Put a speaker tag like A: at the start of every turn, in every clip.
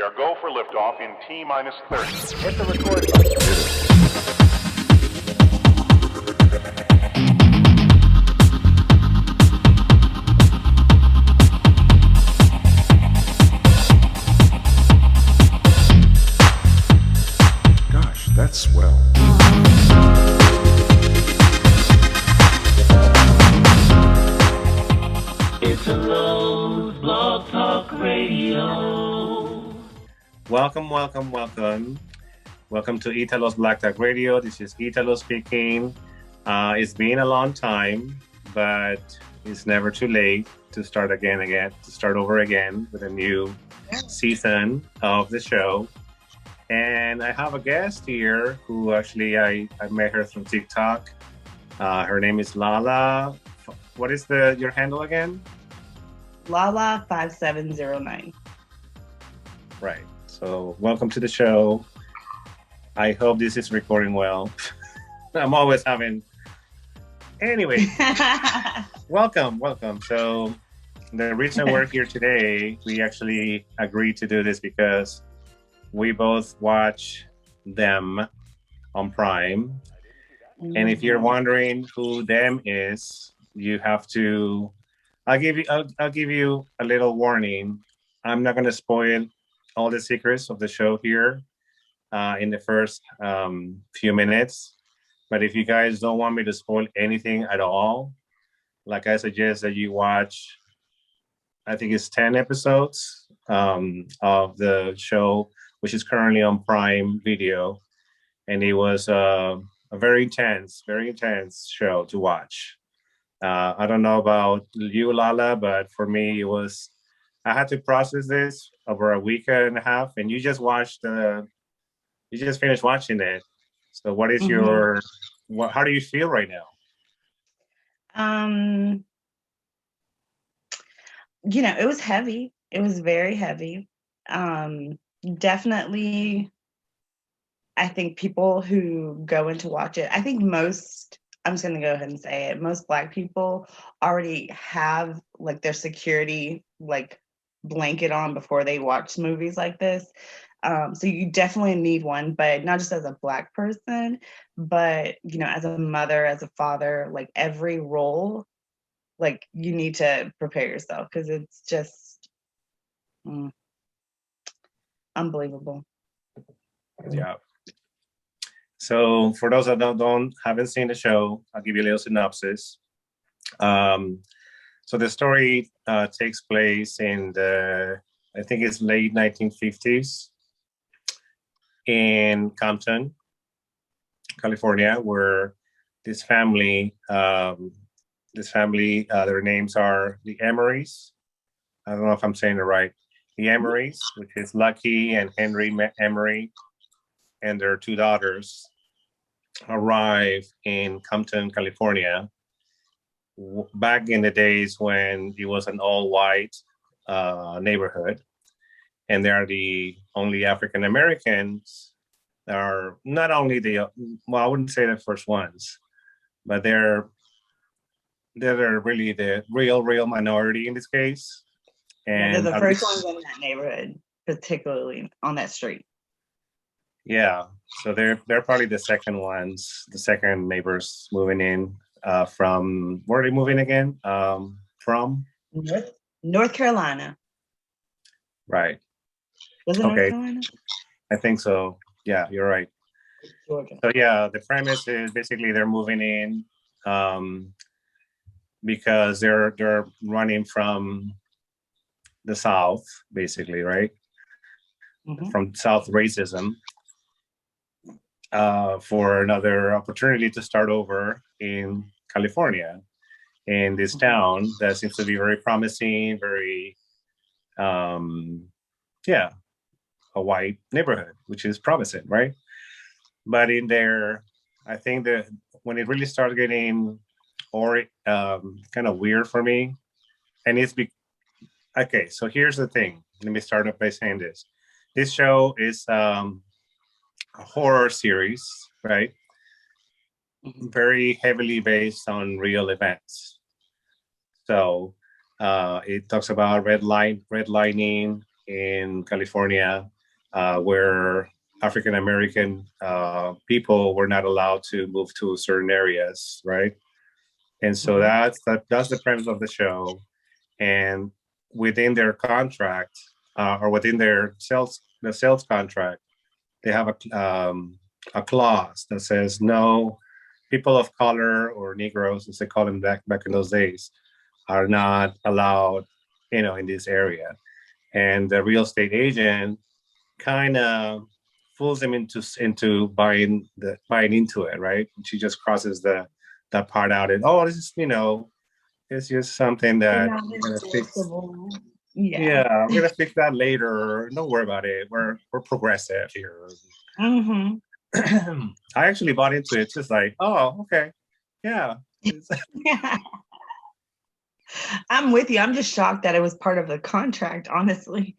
A: We are go for liftoff in T minus 30.
B: Hit the record button.
C: Gosh, that's swell.
D: It's a Lowe's Blog Talk Radio.
B: Welcome to Italo's Black Talk Radio. This is Italo speaking. It's been a long time, but it's never too late to start over again with a new season of the show. And I have a guest here who actually I met her through TikTok. Her name is Lala. What is your handle again?
E: Lala 5709.
B: Right. So welcome to the show. I hope this is recording well. I'm always having. Anyway, welcome. So the reason we're here today, we actually agreed to do this because we both watch them on Prime. And if you're wondering who them is, you have to. I'll give you a little warning. I'm not going to spoil all the secrets of the show here in the first few minutes. But if you guys don't want me to spoil anything at all, like I suggest that you watch, I think it's 10 episodes of the show, which is currently on Prime Video. And it was a very intense show to watch. I don't know about you, Lala, but for me, I had to process this over a week and a half, and you just finished watching it. So what is how do you feel right now?
E: It was heavy. It was very heavy. Definitely, I think people who go in to watch it, I'm just going to go ahead and say it. Most Black people already have like their security like blanket on before they watch movies like this. So you definitely need one, but not just as a Black person, but, as a mother, as a father, like every role, like you need to prepare yourself because it's just unbelievable.
B: Yeah. So for those that haven't seen the show, I'll give you a little synopsis. So the story takes place in I think it's late 1950s in Compton, California, where this family, their names are the Emerys. I don't know if I'm saying it right. The Emerys, which is Lucky and Henry Emery, and their two daughters arrive in Compton, California, back in the days when it was an all-white neighborhood. And they are the only African Americans that are not only I wouldn't say the first ones, but they're really the real minority in this case. And
E: they're the first ones in that neighborhood, particularly on that street.
B: Yeah, so they're probably the second neighbors moving in from, where are they moving again? From?
E: North Carolina.
B: Right.
E: Was it North Carolina?
B: I think so. Yeah, you're right.
E: Georgia.
B: So yeah, the premise is basically they're moving in because they're running from the South, basically, right? Mm-hmm. From South racism. For another opportunity to start over in California, in this town that seems to be very promising, very, a white neighborhood, which is promising, right? But in there, I think that when it really started getting kind of weird for me, and okay, so here's the thing. Let me start up by saying this. This show is a horror series, right? Very heavily based on real events. So it talks about redlining in California, where African American people were not allowed to move to certain areas, right? And so that's the premise of the show. And within their contract, or within their sales contract, they have a clause that says no people of color or Negroes, as they call them back in those days, are not allowed, in this area. And the real estate agent kind of fools them into buying into it, right? She just crosses that part out, and this is it's just something
E: They're
B: that
E: not
B: we're gonna fix.
E: enforceable. Yeah.
B: Yeah, we're gonna fix that later. Don't worry about it. We're progressive here.
E: Mm-hmm.
B: I actually bought into it. It's just like, oh, okay, yeah.
E: I'm with you. I'm just shocked that it was part of the contract, honestly.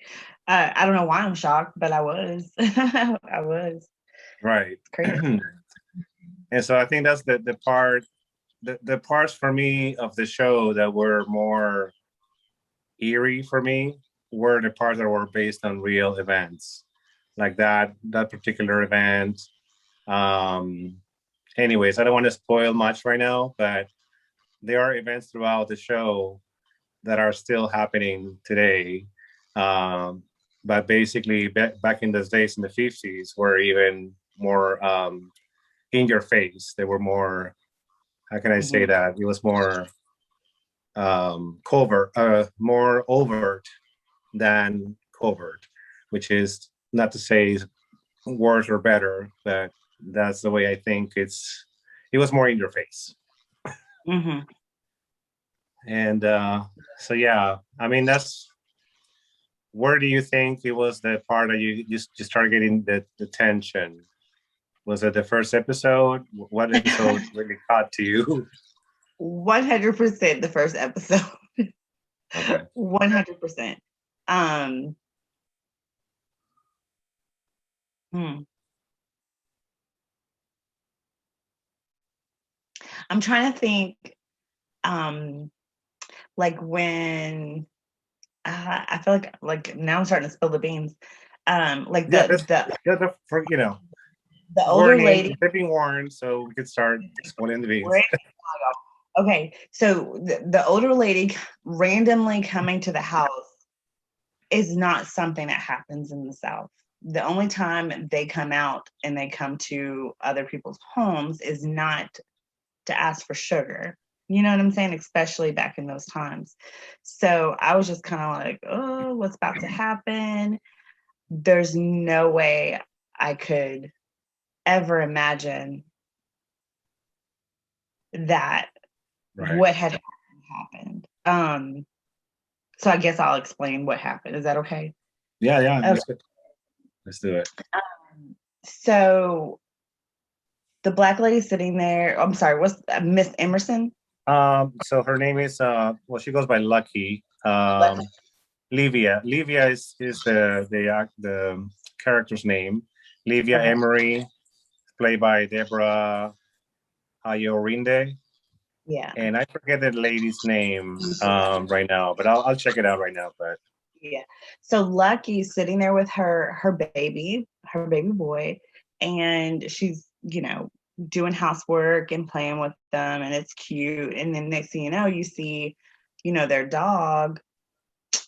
E: I don't know why I'm shocked, but I was. I was.
B: Right.
E: It's crazy.
B: And so I think that's the parts for me of the show that were more eerie for me were the parts that were based on real events, like that particular event. Anyways, I don't want to spoil much right now, but there are events throughout the show that are still happening today. But basically, back in those days in the 50s, were even more in your face. They were more, how can I say that? It was more more overt than covert, which is not to say worse or better, but that's the way I think it was more in your face.
E: Mm-hmm.
B: And so, yeah, I mean, where do you think it was the part that you started getting the tension? Was it the first episode? What episode really caught to you?
E: 100% the first episode.
B: Okay.
E: 100%. I'm trying to think, like when I feel like now I'm starting to spill the beans. Like
B: the
E: older
B: warning,
E: lady.
B: they've been warned, so we could start explaining the beans.
E: Okay, so the older lady randomly coming to the house is not something that happens in the South. The only time they come out and they come to other people's homes is not to ask for sugar. You know what I'm saying? Especially back in those times. So I was just kind of like, oh, what's about to happen? There's no way I could ever imagine that what had happened. So I guess I'll explain what happened. Is that okay?
B: Yeah, that's good. Let's do it.
E: So the Black lady sitting there, I'm sorry, what's Miss Emerson?
B: So her name is she goes by Lucky. Livia. Livia is the character's name. Livia Emery, played by Deborah Ayorinde.
E: Yeah.
B: And I forget the lady's name right now, but I'll check it out right now. But
E: yeah. So Lucky's sitting there with her baby boy, and she's, doing housework and playing with them, and it's cute. And then next thing you know, you see, their dog.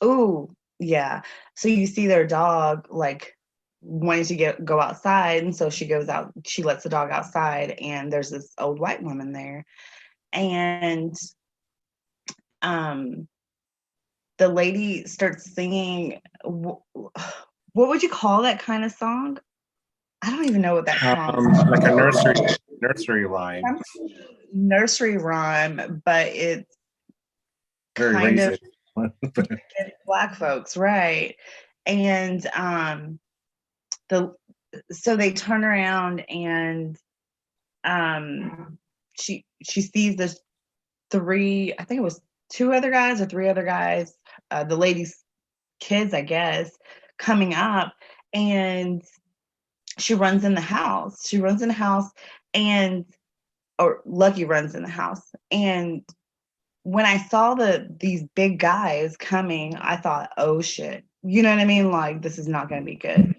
E: Oh, yeah. So you see their dog like wanting to go outside, and so she goes out, she lets the dog outside, and there's this old white woman there. And the lady starts singing, what would you call that kind of song? I don't even know what that song is.
B: Like a nursery rhyme.
E: Nursery rhyme, but it's
B: very
E: kind
B: racist.
E: Of Black folks, right? And so they turn around, and she sees this three, I think it was two other guys or three other guys, the lady's kids, I guess, coming up, and she runs in the house. Or Lucky runs in the house. And when I saw these big guys coming, I thought, oh shit, you know what I mean? Like, this is not going to be good.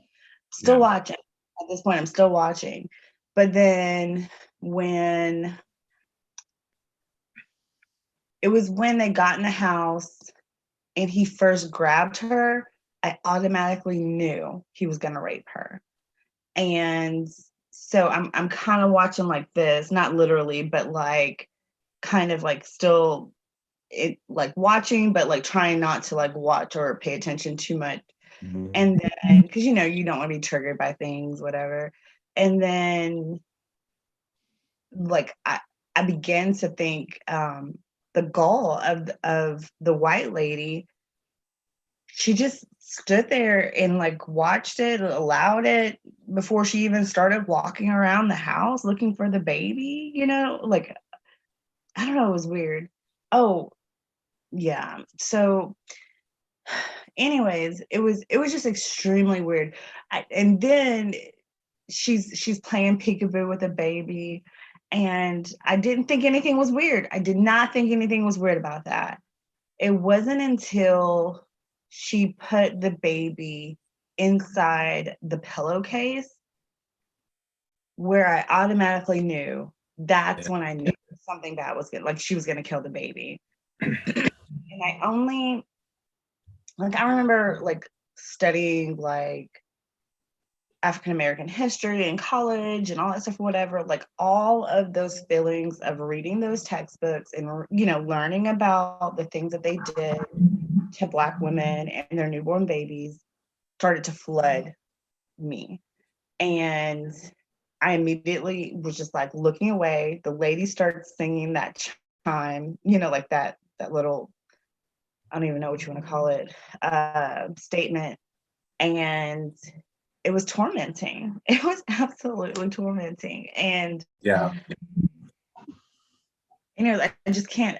E: Still watching. At this point, I'm still watching. But then when they got in the house and he first grabbed her, I automatically knew he was going to rape her. And so I'm kind of watching like this, not literally, but like kind of like still it like watching, but like trying not to like watch or pay attention too much.
B: Mhm.
E: And then because you don't want to be triggered by things, whatever. And then like I began to think the gall of the white lady. She just stood there and like watched it, allowed it before she even started walking around the house looking for the baby, like I don't know, it was weird. Oh, yeah. So anyways, it was just extremely weird. And then she's playing peekaboo with a baby, and I didn't think anything was weird. I did not think anything was weird about that. It wasn't until she put the baby inside the pillowcase where I automatically knew. That's when I knew something bad was good. Like she was going to kill the baby. And I remember like studying like African American history in college and all that stuff, whatever. Like all of those feelings of reading those textbooks and learning about the things that they did to Black women and their newborn babies started to flood me. And I immediately was just like looking away. The lady starts singing that chime, like that little, I don't even know what you want to call it, statement. And it was tormenting. It was absolutely tormenting. And
B: Yeah.
E: I just can't,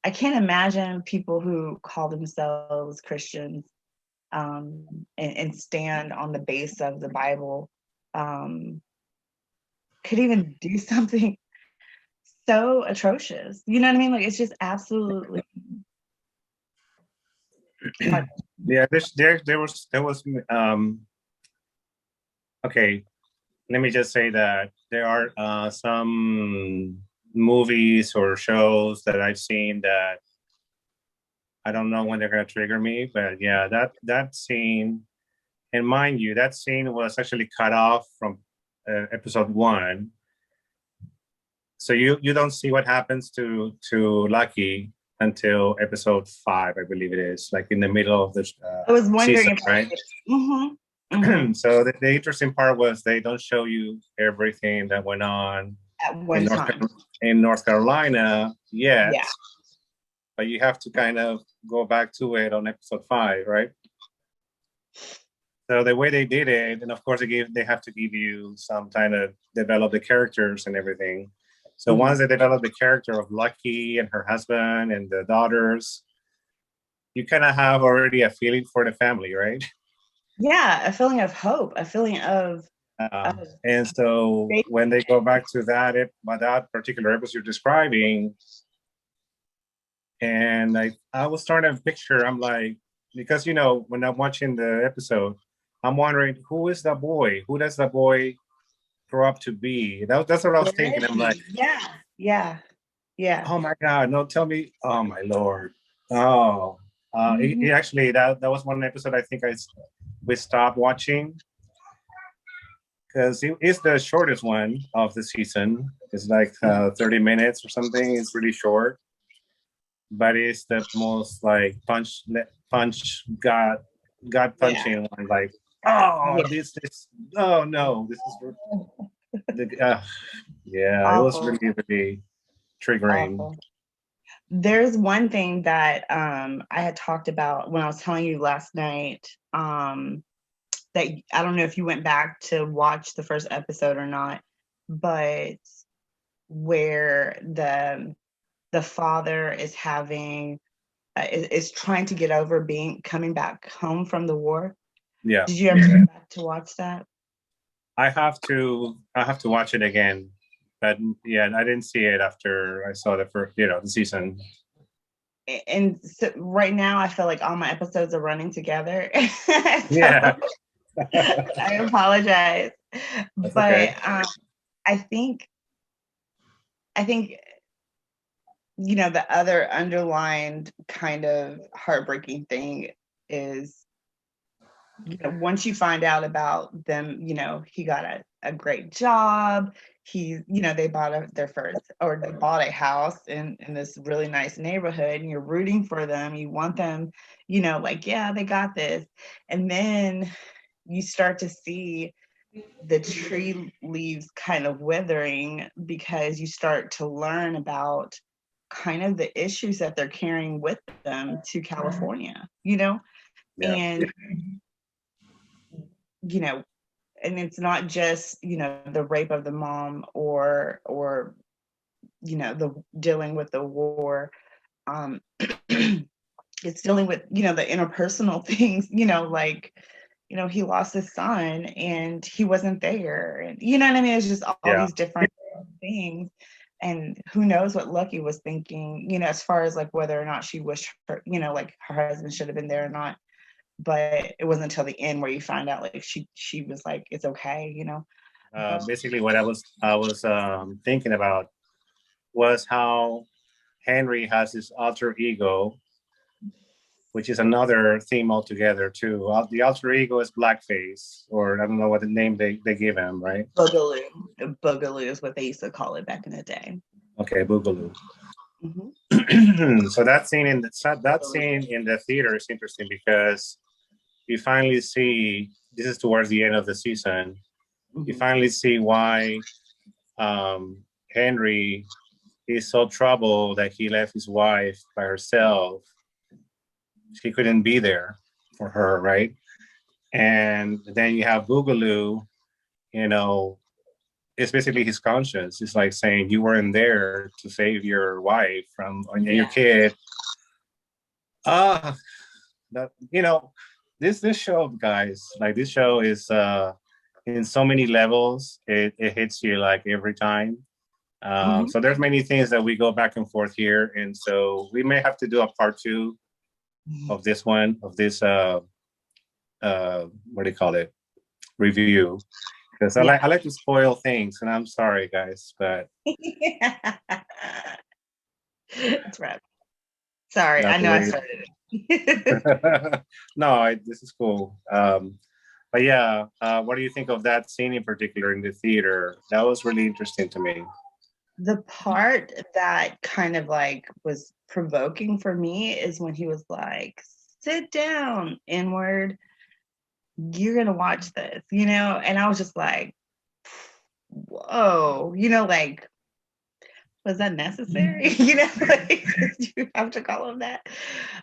E: I can't imagine people who call themselves Christians and stand on the base of the Bible could even do something so atrocious. You know what I mean? Like it's just absolutely.
B: Yeah, there was okay, let me just say that there are some movies or shows that I've seen that I don't know when they're going to trigger me, but yeah, that scene, and mind you, that scene was actually cut off from episode 1, so you don't see what happens to Lucky until episode 5, I believe it is, like in the middle of the
E: I was wondering
B: season, right? So the interesting part was they don't show you everything that went on
E: at one time
B: in North Carolina yet.
E: Yeah.
B: But you have to kind of go back to it on episode 5, right? So the way they did it, and of course they have to give you some kind of develop the characters and everything. So once they develop the character of Lucky and her husband and the daughters, you kind of have already a feeling for the family, right?
E: Yeah, a feeling of hope, a feeling of.
B: And so when they go back to that particular episode you're describing, and I was starting to picture, I'm like, because when I'm watching the episode, I'm wondering who is the boy? Who does the boy grow up to be? That's what I was thinking. I'm like,
E: yeah.
B: Oh my God, no, tell me, oh my Lord. Oh, it actually, that was one episode I think we stopped watching because it's the shortest one of the season. It's like 30 minutes or something. It's really short, but it's the most like punch gut punching one. Like, this oh no, this is yeah,
E: Awful.
B: it was really really triggering.
E: Awful. There's one thing that I had talked about when I was telling you last night that I don't know if you went back to watch the first episode or not, but where the father is having is trying to get over coming back home from the war.
B: Yeah.
E: Did you ever go back to watch that?
B: I have to watch it again, but yeah, I didn't see it after I saw the first, the season.
E: and so right now I feel like all my episodes are running together.
B: Yeah.
E: So I apologize.
B: That's
E: But
B: okay.
E: I think I think the other underlined kind of heartbreaking thing is, once you find out about them, he got a great job. They bought their first, or they bought a house in this really nice neighborhood, and you're rooting for them. You want them, like, yeah, they got this. And then you start to see the tree leaves kind of withering, because you start to learn about kind of the issues that they're carrying with them to California,
B: Yeah.
E: and you know and it's not just the rape of the mom, or the dealing with the war. um it's dealing with the interpersonal things, like he lost his son and he wasn't there, and you know what I mean. It's just all
B: Yeah.
E: these different things, and who knows what Lucky was thinking, as far as like whether or not she wished her, like her husband should have been there or not. But it wasn't until the end where you find out, like, she was like, it's okay.
B: Basically, what I was thinking about was how Henry has his alter ego, which is another theme altogether too. The alter ego is blackface, or I don't know what the name they give him, right?
E: Boogaloo. Boogaloo is what they used to call it back in the day.
B: Okay, Boogaloo.
E: Mhm.
B: So that scene in the theater is interesting because you finally see, this is towards the end of the season. You
E: Mhm.
B: finally see why Henry is so troubled that he left his wife by herself. She couldn't be there for her, right? And then you have Boogaloo, you know, it's basically his conscience. It's like saying you weren't there to save your wife from and your kid. Ah, that this show, guys, like this show is in so many levels. It hits you like every time.
E: Mhm.
B: So there's many things that we go back and forth here, and so we may have to do a part two of this one of this what do you call it, review, because I like
E: Yeah.
B: I like to spoil things, and I'm sorry, guys, but
E: It's right. Sorry, I
B: that's the
E: know I
B: way.
E: started it.
B: No, this is cool. But yeah, what do you think of that scene in particular in the theater? That was really interesting to me.
E: The part that kind of like was provoking for me is when he was like, sit down, N-word, you're gonna watch this, and I was just like, whoa, like, was that necessary? Like, did you have to call him that?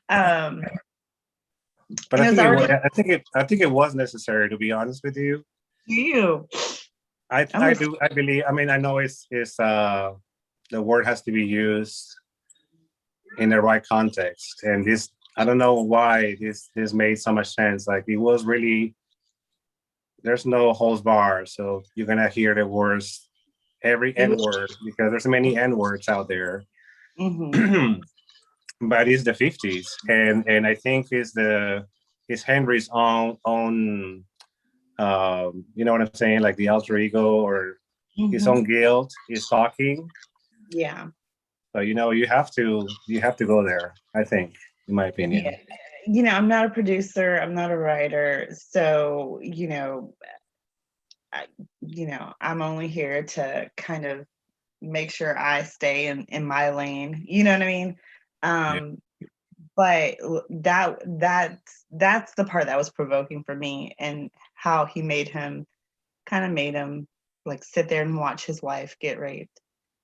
E: Um,
B: But
E: and
B: I
E: it was
B: think it was.
E: already
B: I think it was necessary, to be honest with you.
E: you. I
B: I
E: was
B: do. I believe. I mean, I know it's the word has to be used in the right context, and this, I don't know why this made so much sense. Like it was really, there's no holds bar, so you're gonna hear the words, every
E: it
B: N
E: was
B: word, because there's many N words out there.
E: mhm.
B: But it's the 50s, and I think it's Henry's own you know what I'm saying, like the alter ego or his
E: Mhm.
B: own guilt is talking.
E: Yeah.
B: So you have to go there, I think, in my
E: Yeah.
B: opinion.
E: I'm not a producer, I'm not a writer, so I, I'm only here to kind of make sure I stay in my lane. You know what I mean?
B: Yeah.
E: Um, but that's the part that was provoking for me, and how he made him like sit there and watch his wife get raped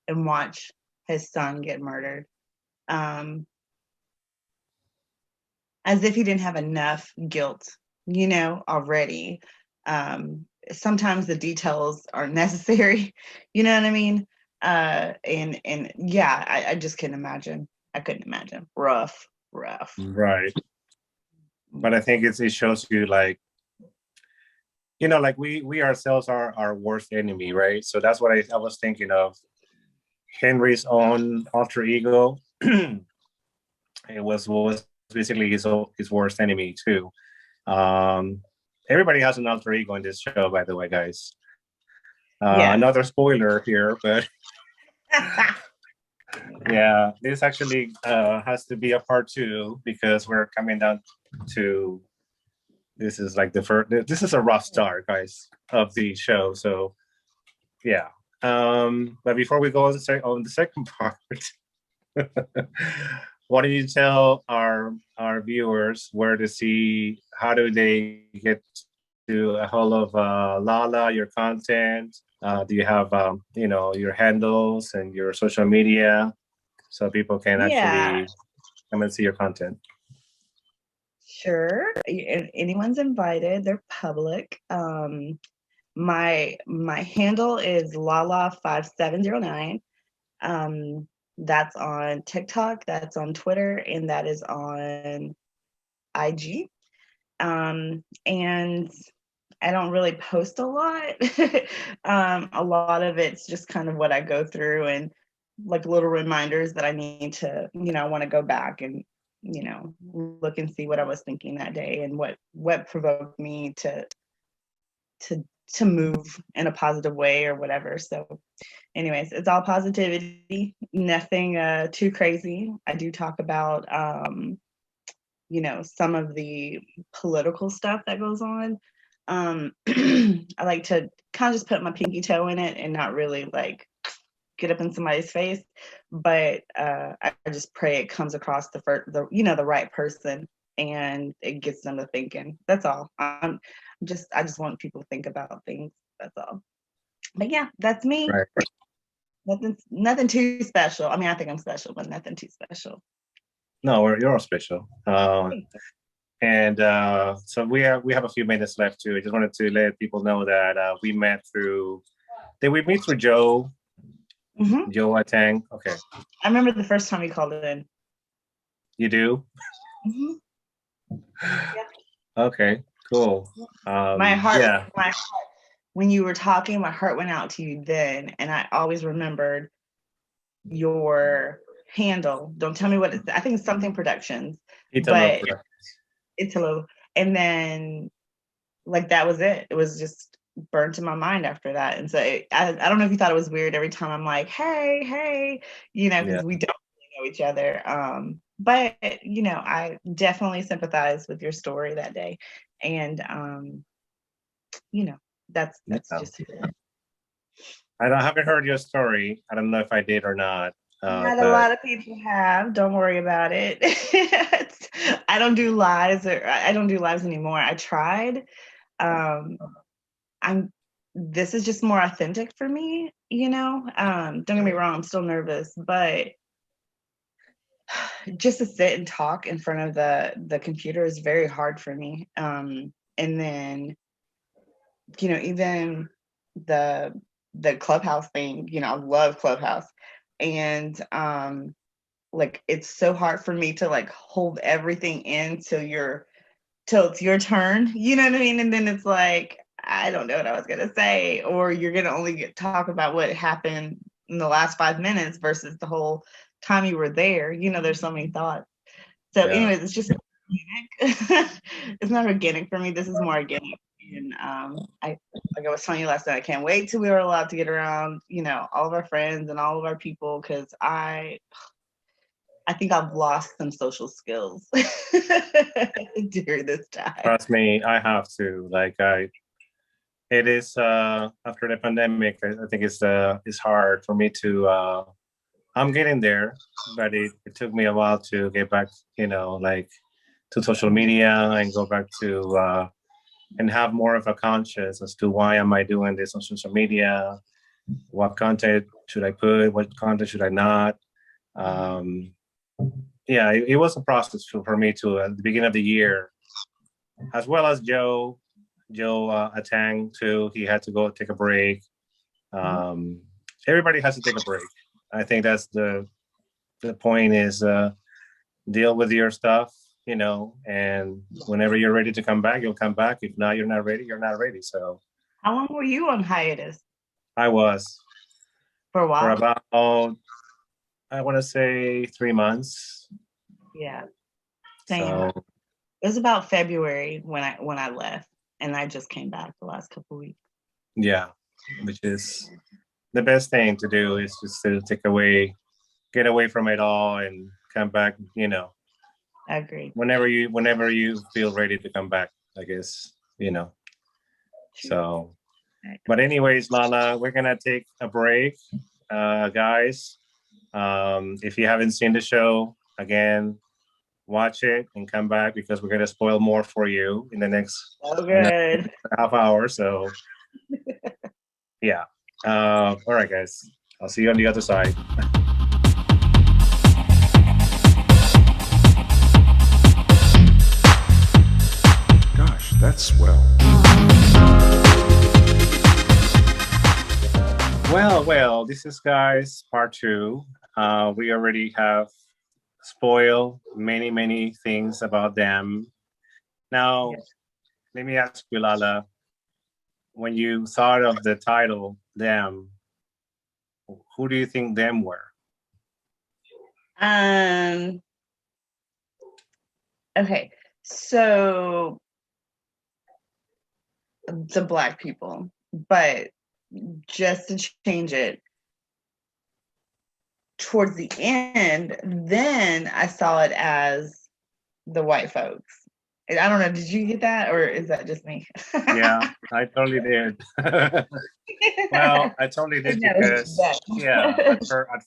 E: and watch his son get murdered. Um, as if he didn't have enough guilt, already. Sometimes the details are necessary, you know what I mean? And yeah, I just couldn't imagine. I couldn't imagine. Rough, rough.
B: Right. But I think it shows you, like, like we ourselves are our worst enemy, right? So that's what I was thinking of, Henry's own alter ego. It was basically his worst enemy too. Um, Everybody has an alter ego in this show, by the way, guys.
E: Yes.
B: Another spoiler here, but yeah, this actually has to be a part two because we're coming down to this is like the first. This is a rough start, guys, of the show. So yeah. But before we go on the second part, why don't you tell our viewers where to see? How do they get to a hold of Lala, your content? Do you have your handles and your social media so people can
E: Yeah,
B: actually come and see your content?
E: sure. Anyone's invited. They're public. My handle is Lala5709. That's on TikTok, that's on Twitter, and that is on IG. And I don't really post a lot. A lot of it's just kind of what I go through and like little reminders that I need to, I want to go back and, look and see what I was thinking that day and what provoked me to to move in a positive way or whatever. So anyways, it's all positivity, nothing too crazy. I do talk about some of the political stuff that goes on. I like to kind of just put my pinky toe in it and not really like get up in somebody's face, but I just pray it comes across the right person and it gets them to thinking. That's all. I just want people to think about things. That's all. But yeah, that's me.
B: Right.
E: Nothing too special. I mean, I think I'm special, but nothing too special.
B: No, you're all special. And so we have a few minutes left too. I just wanted to let people know that we met through. Did we meet through Joe?
E: Mm-hmm.
B: Joe Atang. Okay.
E: I remember the first time you called it in.
B: You do?
E: Mm-hmm. Yeah.
B: Okay. Cool.
E: My heart,
B: Yeah.
E: when you were talking, my heart went out to you then, and I always remembered your handle. Don't tell me what it's. I think it's something Productions, but it's a little. And then, like that was it. It was just burnt in my mind after that. And so I don't know if you thought it was weird every time I'm like, hey, because we don't really know each other. But I definitely sympathize with your story that day, and that's just who it is.
B: I haven't heard your story. I don't know if I did or not.
E: Not a lot of people have. Don't worry about it. I don't do lives anymore. I tried. This is just more authentic for me, don't get me wrong, I'm still nervous, but just to sit and talk in front of the computer is very hard for me. And then, even the Clubhouse thing, I love Clubhouse. And like it's so hard for me to like hold everything in till it's your turn, you know what I mean? And then it's like, I don't know what I was gonna say, or you're gonna only talk about what happened in the last 5 minutes versus the whole time you were there. There's so many thoughts. So, anyways, it's just organic. It's not organic for me. This is more organic. And I was telling you last night, I can't wait till we are allowed to get around, all of our friends and all of our people, because I think I've lost some social skills during this time.
B: Trust me, I have to. It is after the pandemic. I think it's hard for me to. I'm getting there, but it took me a while to get back. To social media and go back to and have more of a conscience as to why am I doing this on social media? What content should I put? What content should I not? It was a process for me to at the beginning of the year, as well as Joe Atang too. He had to go take a break. Everybody has to take a break. I think that's the point is deal with your stuff, and whenever you're ready to come back, you'll come back. If not, you're not ready. You're not ready. So,
E: how long were you on hiatus?
B: I was
E: for a while.
B: For about I want to say 3 months.
E: Yeah. Same.
B: So
E: It was about February when I left, and I just came back the last couple weeks.
B: yeah, which is the best thing to do is just to get away from it all and come back,
E: I agree.
B: whenever you feel ready to come back, I guess. So, but anyways, Lala, we're gonna take a break, guys. If you haven't seen the show, again, watch it and come back because we're gonna spoil more for you in the next
E: So good.
B: half hour. So, yeah. All right, guys. I'll see you on the other side.
C: Gosh, that's swell.
B: Well, this is guys part 2. We already have spoiled many things about them. Now,
E: Yes.
B: let me ask you, Lala, when you thought of the title, them, who do you think them were?
E: Okay. So the Black people, but just to change it towards the end, then I saw it as the white folks. I don't know. Did you get that, or is that just me?
B: Yeah, I totally did. Well, I totally did
E: No,
B: because
E: that-
B: yeah, at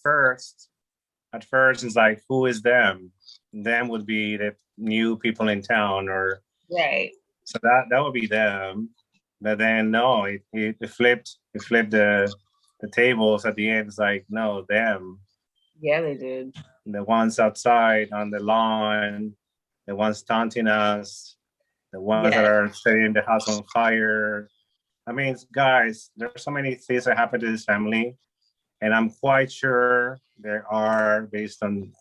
B: first it's like, who is them? Them would be the new people in town, or
E: right.
B: so that would be them. But then no, it flipped the tables at the end. It's like, no, them,
E: Yeah, they did.
B: the ones outside on the lawn, the ones taunting us, the ones that
E: Yes.
B: are setting the house on fire. I mean, guys, there's so many things that happen to this family, and I'm quite sure there are based on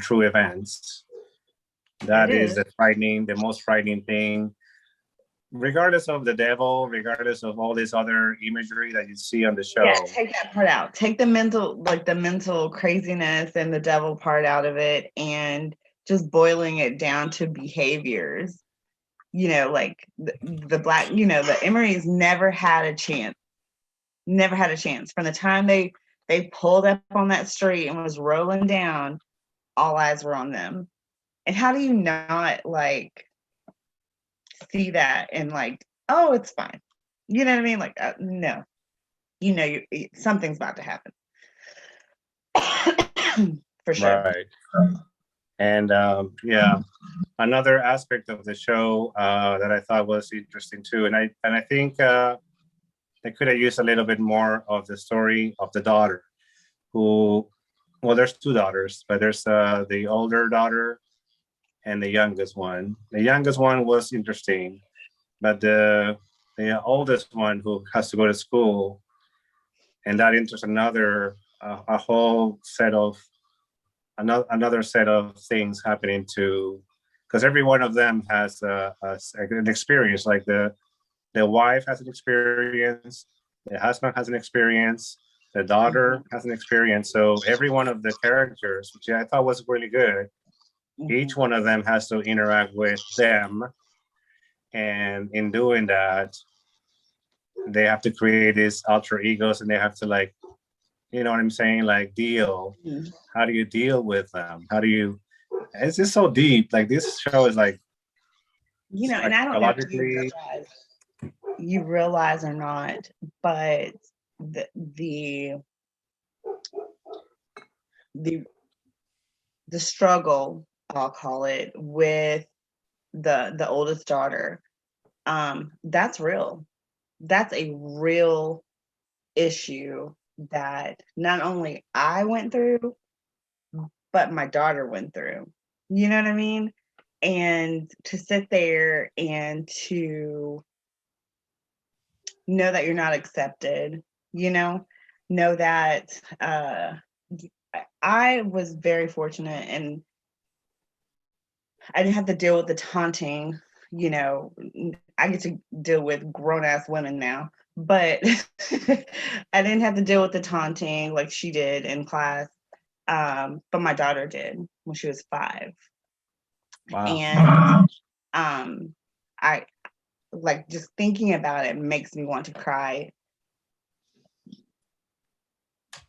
B: true events. That
E: It
B: is
E: is.
B: the most frightening thing. Regardless of the devil, regardless of all this other imagery that you see on the show.
E: Yeah, take that part out. Take the mental craziness and the devil part out of it, and just boiling it down to behaviors. Like the Black, the Emerys never had a chance. Never had a chance. From the time they pulled up on that street and was rolling down, all eyes were on them. And how do you not see that and oh, it's fine? You know what I mean? No, something's about to happen. For sure.
B: Right. And yeah, another aspect of the show that I thought was interesting too, and I think they could have used a little bit more of the story of the daughter, who, well, there's 2 daughters, but there's the older daughter and the youngest one. The youngest one was interesting, but the oldest one who has to go to school, and that enters a whole set of another set of things happening to, because every one of them has an experience. Like the wife has an experience, the husband has an experience, the daughter has an experience. So every one of the characters, which I thought was really good, each one of them has to interact with them, and in doing that, they have to create these alter egos, and they have to, you know what I'm saying, deal.
E: Mhm.
B: How do you deal with them? It's just so deep. This show is
E: And I don't know if you realize or not, but the struggle, I'll call it, with the oldest daughter, that's real. That's a real issue that not only I went through, but my daughter went through. You know what I mean? And to sit there and to know that you're not accepted, know that I was very fortunate, and I didn't have to deal with the taunting. I get to deal with grown ass women now, but I didn't have to deal with the taunting like she did in class. But my daughter did when she was 5.
B: Wow.
E: And I like just thinking about it makes me want to cry.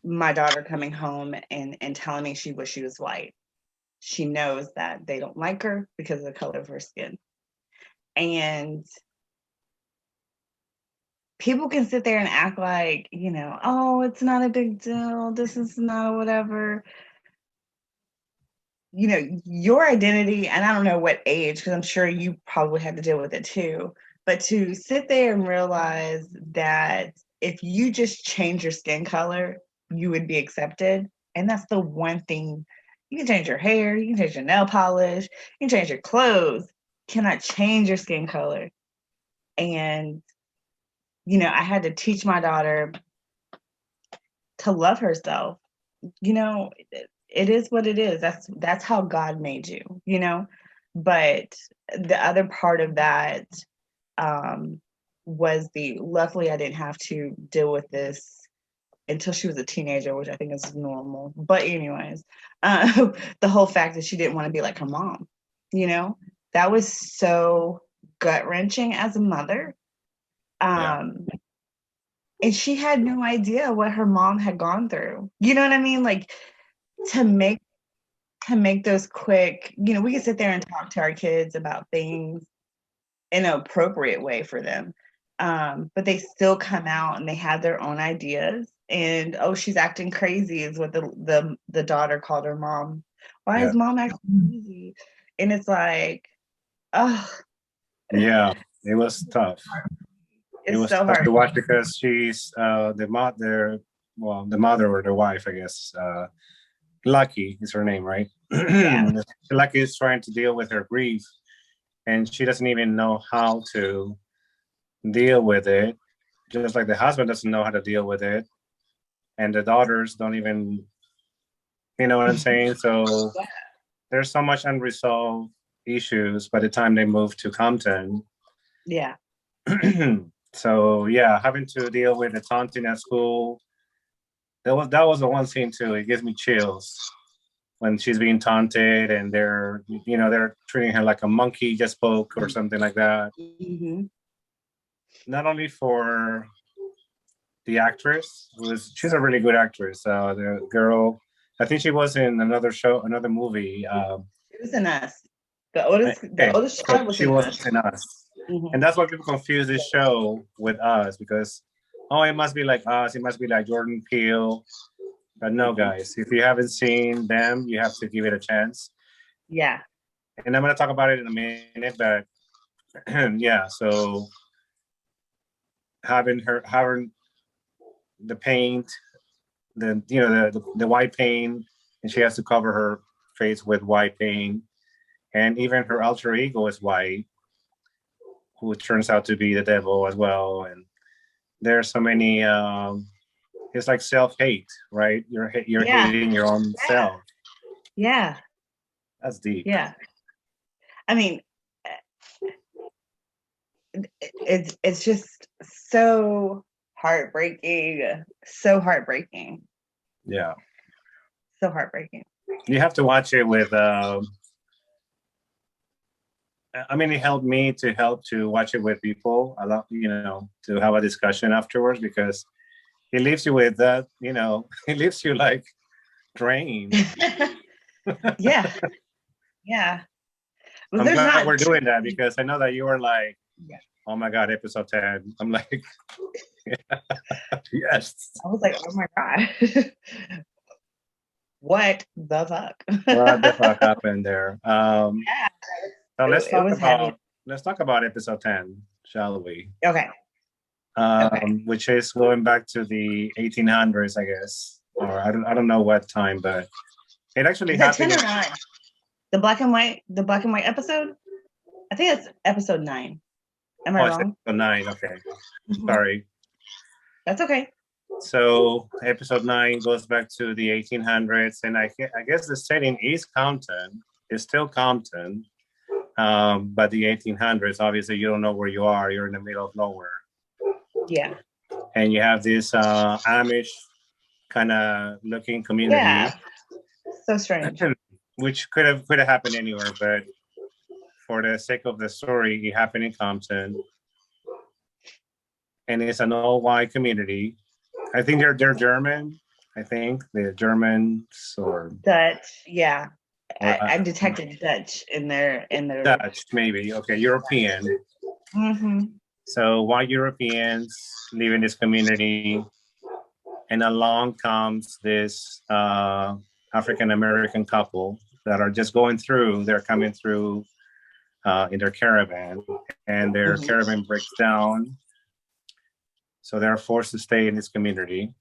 E: My daughter coming home and telling me she wished she was white. She knows that they don't like her because of the color of her skin. And people can sit there and act like, oh, it's not a big deal. This is not whatever. Your identity, and I don't know what age, because I'm sure you probably had to deal with it too, but to sit there and realize that if you just change your skin color, you would be accepted. And that's the one thing. You can change your hair, you can change your nail polish, you can change your clothes, you cannot change your skin color. And, I had to teach my daughter to love herself. It is what it is. That's how God made you, But the other part of that was luckily I didn't have to deal with this until she was a teenager, which I think is normal. But anyways, the whole fact that she didn't want to be like her mom, that was so gut-wrenching as a mother. And she had no idea what her mom had gone through. You know what I mean? Like to make those quick, we can sit there and talk to our kids about things in an appropriate way for them. But they still come out and they have their own ideas. And she's acting crazy is what the daughter called her mom. Why is mom acting crazy? And it's like, oh.
B: Yeah, it was tough.
E: It was
B: so
E: tough
B: hard to watch because she's the mother or the wife, I guess. Lucky is her name, right?
E: Yeah.
B: Lucky is trying to deal with her grief, and she doesn't even know how to deal with it. Just like the husband doesn't know how to deal with it, and the daughters don't even, you know what I'm saying? So there's so much unresolved issues by the time they move to Compton.
E: Yeah.
B: So yeah, having to deal with the taunting at school. That was the one scene too. It gives me chills when she's being taunted and they're treating her like a monkey just spoke or something like that.
E: Mm-hmm.
B: Not only for the actress, she's a really good actress. The girl, I think she was in another movie.
E: It was in Us. The oldest child was
B: she
E: in
B: was
E: Us.
B: in Us.
E: Mm-hmm.
B: And that's why people confuse this show with Us, because it must be like Us, it must be like Jordan Peele. But no, guys, if you haven't seen them, you have to give it a chance.
E: Yeah.
B: And I'm gonna talk about it in a minute, but yeah, so having the paint, the white paint, and she has to cover her face with white paint, and even her alter ego is white, who turns out to be the devil as well. And there's so many. It's like self-hate, right? You're hating your own self.
E: Yeah.
B: That's deep.
E: Yeah. I mean, it's just so heartbreaking. So heartbreaking.
B: Yeah.
E: So heartbreaking.
B: You have to watch it with. It helped me to watch it with people. I love, to have a discussion afterwards, because it leaves you with that, it leaves you like drained.
E: Yeah. Yeah.
B: I'm glad we're doing that, because I know that you were like, oh my God, episode 10. I'm like, yes.
E: I was like, oh my God. What the fuck?
B: What the fuck happened there? So let's talk about episode 10, shall we?
E: Okay.
B: Which is going back to the 1800s, I guess, or I don't know what time, but it actually happened.
E: 10 or 9? The black and white episode? I think it's episode 9. Am I wrong?
B: Episode 9. Okay. Mm-hmm. Sorry.
E: That's okay.
B: So episode 9 goes back to the 1800s, and I guess the setting is Compton. It's still Compton, but the 1800s. Obviously, you don't know where you are. You're in the middle of nowhere.
E: Yeah.
B: And you have this Amish kind of looking community.
E: Yeah. So strange.
B: Which could have happened anywhere, but for the sake of the story, it happened in Compton, and it's an all-white community. I think they're German. I think they're Germans or
E: Dutch, yeah. I
B: or
E: detected Dutch in their
B: Dutch, maybe. Okay, European.
E: Mhm.
B: So white Europeans live in this community, and along comes this African American couple that are just going through. They're coming through in their caravan, and their
E: Mhm.
B: caravan breaks down. So they're forced to stay in this community,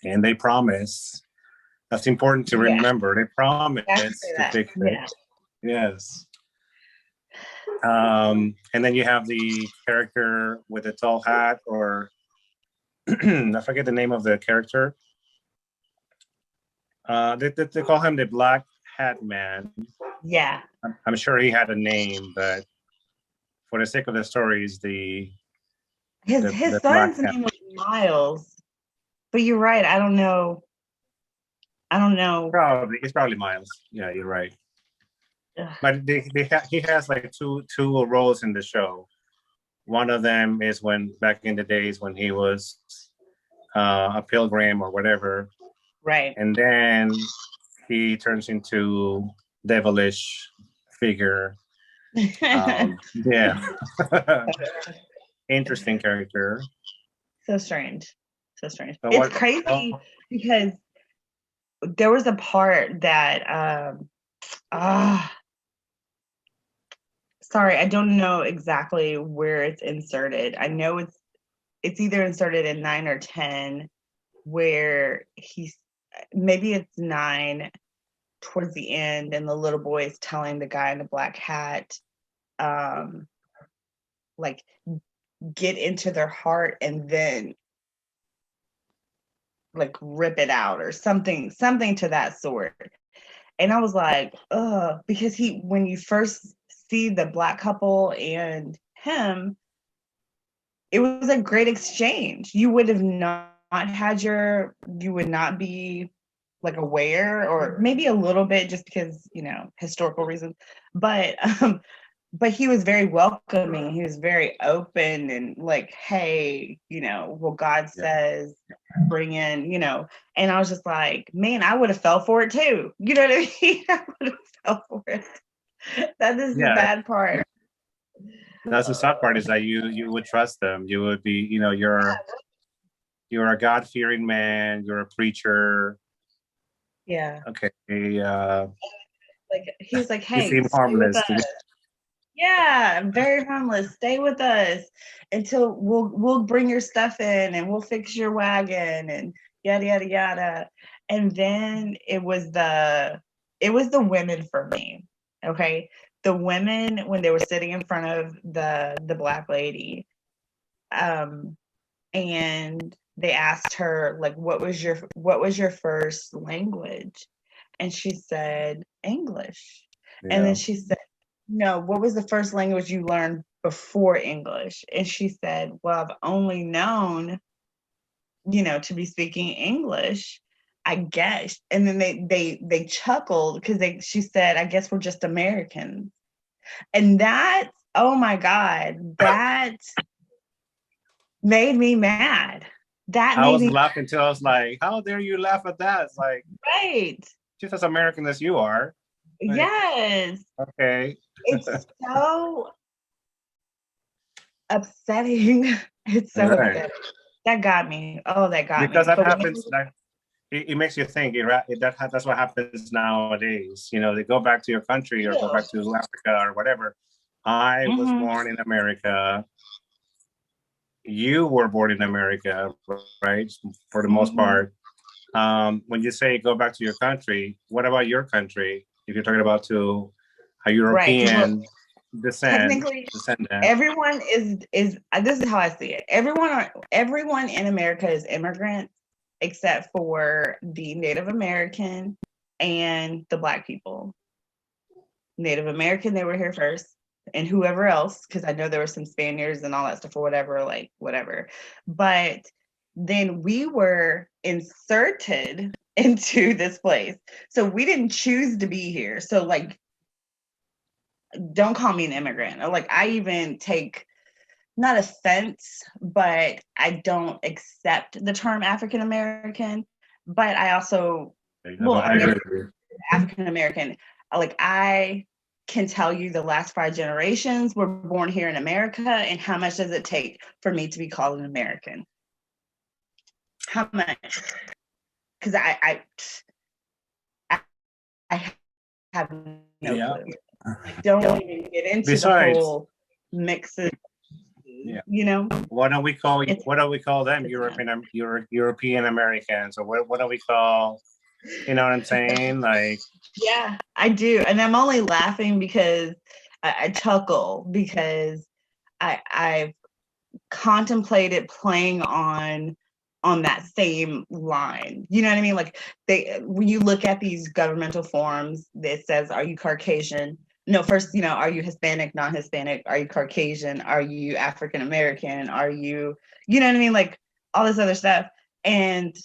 B: and they promise. That's important to
E: Yeah.
B: remember. They promise
E: I have to say
B: to
E: that.
B: fix
E: Yeah.
B: it. Yes. And then you have the character with the tall hat, or I forget the name of the character. They call him the Black Hat Man.
E: Yeah.
B: I'm sure he had a name, but for the sake of the story, is the
E: His
B: Black
E: son's
B: Hat.
E: name was Miles. But you're right. I don't know.
B: Probably it's probably Miles. Yeah, you're right.
E: Ugh.
B: But he has like two roles in the show. One of them is when back in the days when he was a pilgrim or whatever,
E: Right.
B: and then he turns into devilish figure. Yeah, interesting character.
E: So strange. So strange.
B: So
E: It's
B: what?
E: crazy because there was a part that sorry, I don't know exactly where it's inserted. I know it's either inserted in 9 or 10 where maybe it's 9 towards the end, and the little boy is telling the guy in the black hat like get into their heart and then like rip it out or something to that sort. And I was like, because when you first see the black couple and him, it was a great exchange. You would have not you would not be like aware, or maybe a little bit just because, historical reasons. But he was very welcoming. He was very open and like, hey, well, God says bring in, and I was just like, man, I would have fell for it too. You know what I mean? I would have fell for it. That is the bad part.
B: That's the sad part, is that you would trust them. You would be, you're a God-fearing man. You're a preacher.
E: Yeah.
B: Okay.
E: Like he was like,
B: You
E: hey,
B: seem
E: stay with
B: harmless.
E: us. Yeah, very harmless. Stay with us until we'll bring your stuff in and we'll fix your wagon and yada yada yada. And then it was the women for me. Okay. The women, when they were sitting in front of the black lady, and they asked her, like, what was your first language? And she said English.
B: Yeah.
E: And then she said, no, what was the first language you learned before English? And she said, well, I've only known, to be speaking English, I guess. And then they chuckled because she said, I guess we're just Americans. And that, oh my God, that made me mad.
B: I was laughing until I was like, how dare you laugh at that? It's like,
E: right.
B: Just as American as you are. Like,
E: yes.
B: Okay.
E: It's so upsetting. It's so upsetting. That got me. Oh, that got me.
B: Because that happens. It makes you think. That's what happens nowadays. They go back to your country or go back to Africa or whatever. I was born in America. You were born in America, right? For the most part. When you say go back to your country, what about your country? If you're talking about to a European descendant.
E: Everyone is this is how I see it. Everyone in America is immigrants except for the Native American and the Black people. Native American, they were here first, and whoever else, because I know there were some Spaniards and all that stuff or whatever. But then we were inserted into this place. So we didn't choose to be here. So don't call me an immigrant. Or like, I even take not offense, but I don't accept the term African American. But I also, well,
B: I
E: I mean,
B: agree.
E: African American, like I can tell you the last 5 generations were born here in America, and how much does it take for me to be called an American? How much? Because I have no clue. Don't even get into
B: Besides,
E: the whole mixes.
B: Yeah.
E: You know,
B: What do we call them? European Americans, or what do we call? You know what I'm saying? Like,
E: yeah, I do, and I'm only laughing because I chuckle because I've contemplated playing on that same line. You know what I mean? Like when you look at these governmental forms, it says, "Are you Caucasian?" No, first, are you Hispanic, non-Hispanic? Are you Caucasian? Are you African American? Are you, you know what I mean? Like all this other stuff. And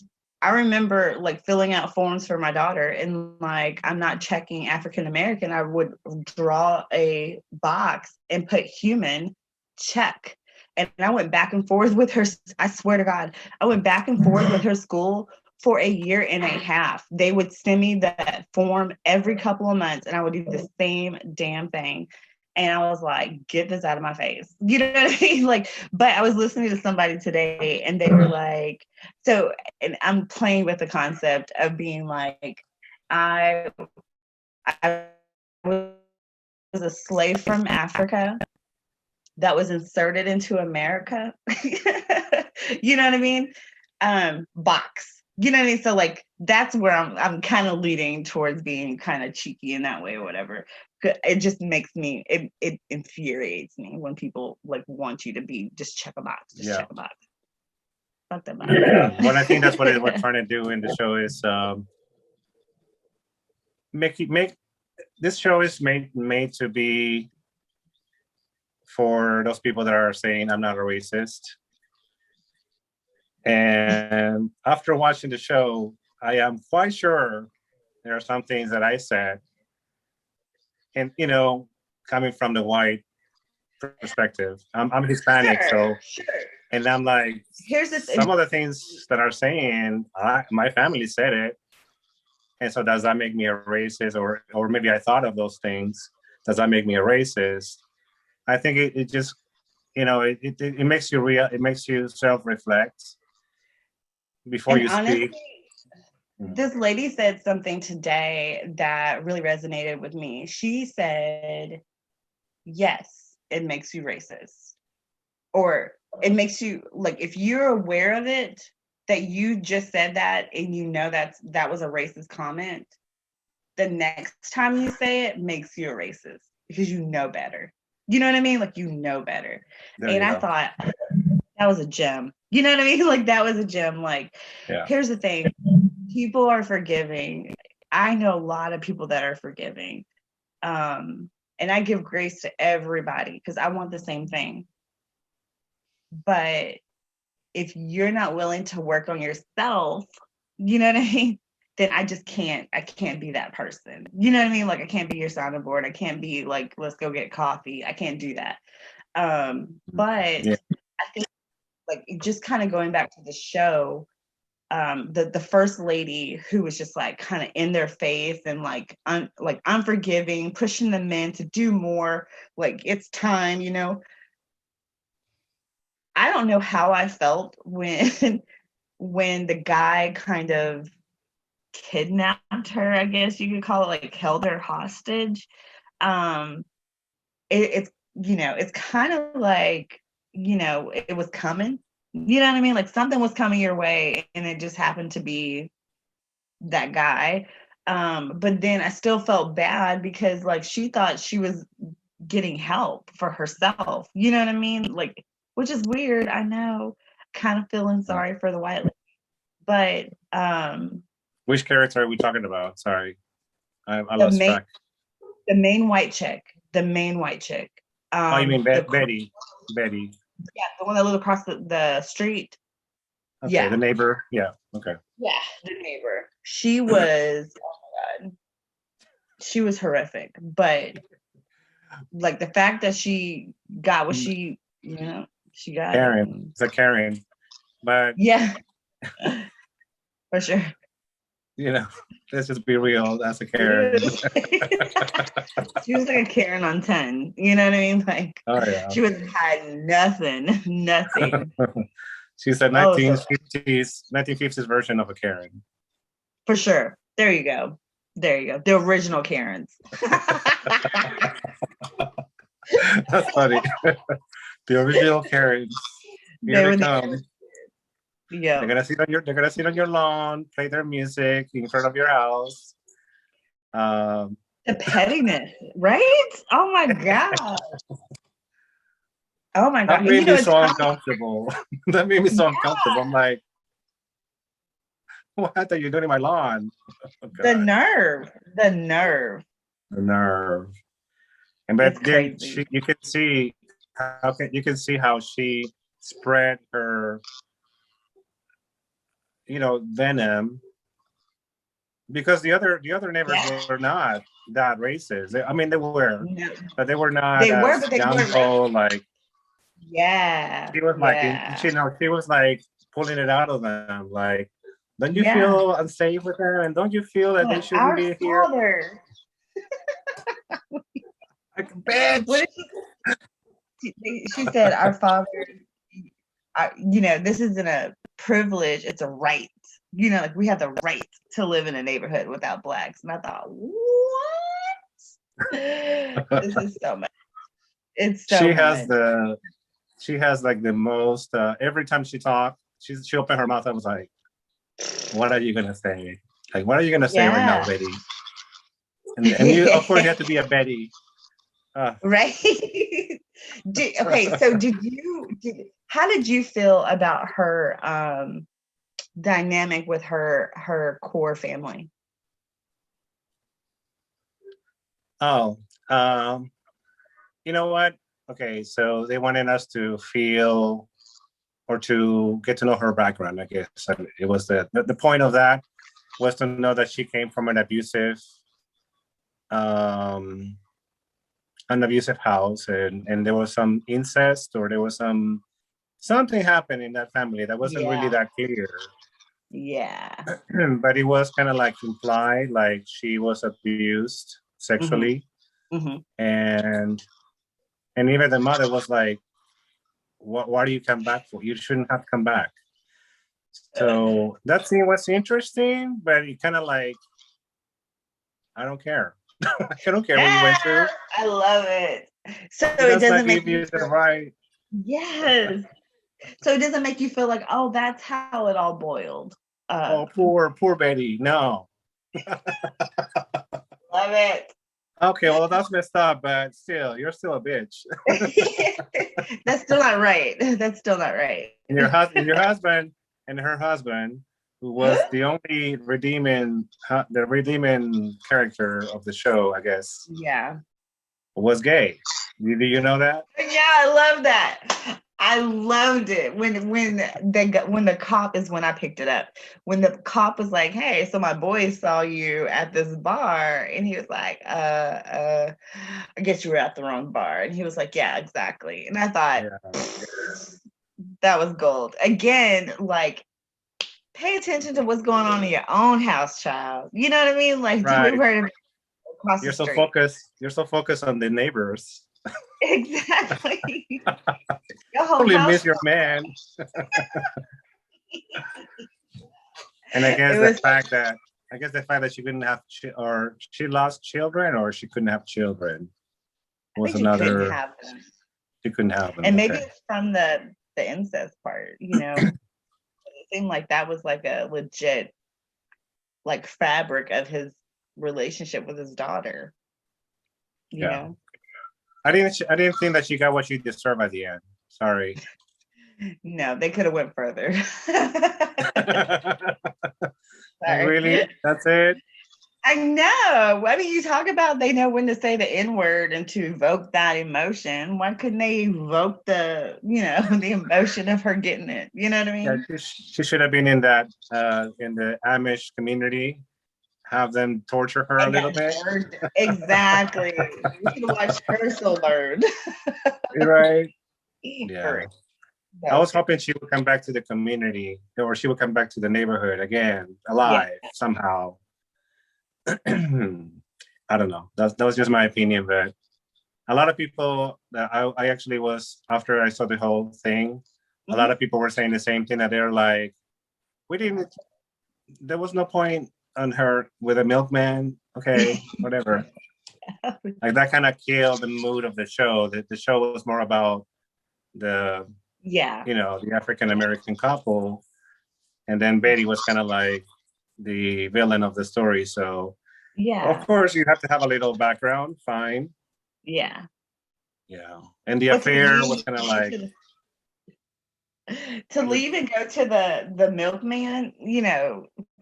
E: I remember like filling out forms for my daughter, and like I'm not checking African American. I would draw a box and put human, check. And I went back and forth with her. I swear to God, I went back and forth with her school for a year and a half. They would send me that form every couple of months, and I would do the same damn thing. And I was like, get this out of my face. You know what I mean? Like, but I was listening to somebody today, and they were like, so, and I'm playing with the concept of being like, I was a slave from Africa that was inserted into America. You know what I mean? Box. You know what I mean? So like that's where I'm kind of leading towards being kind of cheeky in that way or whatever. It just makes me, it infuriates me when people like want you to be just check a box, check a box. Fuck that box.
B: Well, I think that's what we're trying to do in the show is make this show is made to be for those people that are saying I'm not a racist. And after watching the show, I am quite sure there are some things that I said, and coming from the white perspective, I'm Hispanic,
E: Sure.
B: And I'm like,
E: here's the
B: some of the things that are saying, my family said it, and so does that make me a racist, or maybe I thought of those things? Does that make me a racist? I think it just, it makes you real. It makes you self-reflect before you
E: honestly,
B: speak.
E: This lady said something today that really resonated with me. She said, yes, it makes you racist. Or it makes you, like, if you're aware of it, that you just said that and that was a racist comment, the next time you say it makes you a racist because you know better. You know what I mean? Like, you know better. And I thought that was a gem. You know what I mean? Like, that was a gem. Like, here's the thing. People are forgiving. I know a lot of people that are forgiving. And I give grace to everybody because I want the same thing. But if you're not willing to work on yourself, you know what I mean? Then I can't be that person. You know what I mean? Like, I can't be your sounding board. I can't be like, let's go get coffee. I can't do that. But I think, like, just kind of going back to the show, the first lady who was just like kind of in their face and like unforgiving, pushing the men to do more, like it's time, I don't know how I felt when the guy kind of kidnapped her, I guess you could call it, like held her hostage. It's it's kind of like, it was coming. You know what I mean? Like something was coming your way and it just happened to be that guy. But then I still felt bad because like she thought she was getting help for herself. You know what I mean? Like, which is weird. I know, kind of feeling sorry for the white lady. But
B: which character are we talking about? Sorry, I lost track.
E: The main white chick. The main white chick.
B: Oh, you mean Betty? Betty.
E: Yeah, the one that lived across the street.
B: Okay,
E: yeah,
B: the neighbor. Yeah. Okay.
E: Yeah, the neighbor. She was. Oh my God. She was horrific, but like the fact that she got what she, she got
B: Karen. It's a Karen. But,
E: Yeah, for sure.
B: let's just be real. That's a Karen.
E: She was like a Karen on 10. You know what I mean? Like,
B: Oh, yeah.
E: she was had nothing.
B: She's a
E: Oh, so
B: 1950s version of a Karen.
E: for sure. There you go. The original Karens.
B: That's funny. The original Karens. Here they come.
E: Yeah.
B: They're gonna sit on your lawn, play their music in front of your house.
E: The pettiness, right? Oh my god. Oh my god.
B: That made me so uncomfortable. That made me so uncomfortable. I'm like, what are you doing in my lawn? Oh,
E: the nerve.
B: And but
E: It's
B: then
E: crazy.
B: you can see how she spread her venom, because the other neighbors were not that racist. I mean, they were,
E: No.
B: but they were not
E: They were,
B: as
E: but they
B: gung
E: weren't
B: ho. Like, she was like, she was like pulling it out of them. Like, don't you feel unsafe with them? And don't you feel that they shouldn't be here?
E: Father.
B: Like, bitch.
E: What she said, our father, this isn't a privilege, it's a right. Like we have the right to live in a neighborhood without blacks. And I thought, what? This is so much. It's so much.
B: She has like the most, every time she talked, she opened her mouth. I was like, what are you gonna say? Like, what are you gonna say right now, Betty? And you, of course, you have to be a Betty.
E: Right. Okay, so how did you feel about her dynamic with her core family?
B: Oh, you know what? Okay, so they wanted us to feel or to get to know her background, I guess. And it was the point of that was to know that she came from an abusive house, and there was some incest, or there was something happened in that family that wasn't really that clear.
E: Yeah.
B: But it was kind of like implied, like she was abused sexually.
E: Mm-hmm.
B: And even the mother was like, why do you come back for? You shouldn't have come back. So that scene was interesting, but it kind of like, I don't care. I don't care what you went through.
E: I love it. So it doesn't make you
B: feel right.
E: Yes. So it doesn't make you feel like, oh, that's how it all boiled.
B: Oh, poor Betty. No.
E: Love it.
B: Okay, well, that's messed up, but still, you're still a bitch.
E: That's still not right. That's still not right.
B: And your husband and her husband, who was the only redeeming character of the show, I guess.
E: Yeah.
B: Was gay. Do you know that?
E: Yeah, I love that. I loved it when the cop is when I picked it up. When the cop was like, "Hey, so my boy saw you at this bar," and he was like, I guess you were at the wrong bar." And he was like, "Yeah, exactly." And I thought that was gold. Again, like, pay attention to what's going on in your own house, child. You know what I mean? Like, don't be worried across the street.
B: You're so focused on the neighbors.
E: Exactly.
B: Totally miss your man. And I guess the fact that she couldn't have or she lost children, or she couldn't have children was another. She couldn't have them.
E: And maybe it's from the incest part. It seemed like that was like a legit like fabric of his relationship with his daughter. You know.
B: I didn't think that she got what she deserved at the end. Sorry.
E: No, they could have went further.
B: Really? That's it?
E: I know. I mean, you talk about they know when to say the N-word and to evoke that emotion. Why couldn't they evoke the emotion of her getting it? You know what I mean?
B: Yeah, she should have been in that in the Amish community, have them torture her a
E: And
B: little
E: got
B: bit.
E: burned. Exactly. You should have watched her so learn.
B: Right?
E: For
B: Yeah.
E: real.
B: I was
E: So,
B: hoping she would come back to the community, or she would come back to the neighborhood again,
E: yeah.
B: alive somehow. I don't know. That was just my opinion, but a lot of people that I actually was after I saw the whole thing, a lot
E: Mhm.
B: of people were saying the same thing, that they're like, we didn't, there was no point on her with a milkman. Okay, whatever. Like that kind of killed the mood of the show. The show was more about the,
E: Yeah.
B: the African American couple, and then Betty was kind of like the villain of the story. So of
E: Yeah.
B: course you have to have a little background, fine.
E: Yeah.
B: Yeah. And the
E: But to
B: affair was
E: leave,
B: kind of like,
E: to leave and go to the milkman,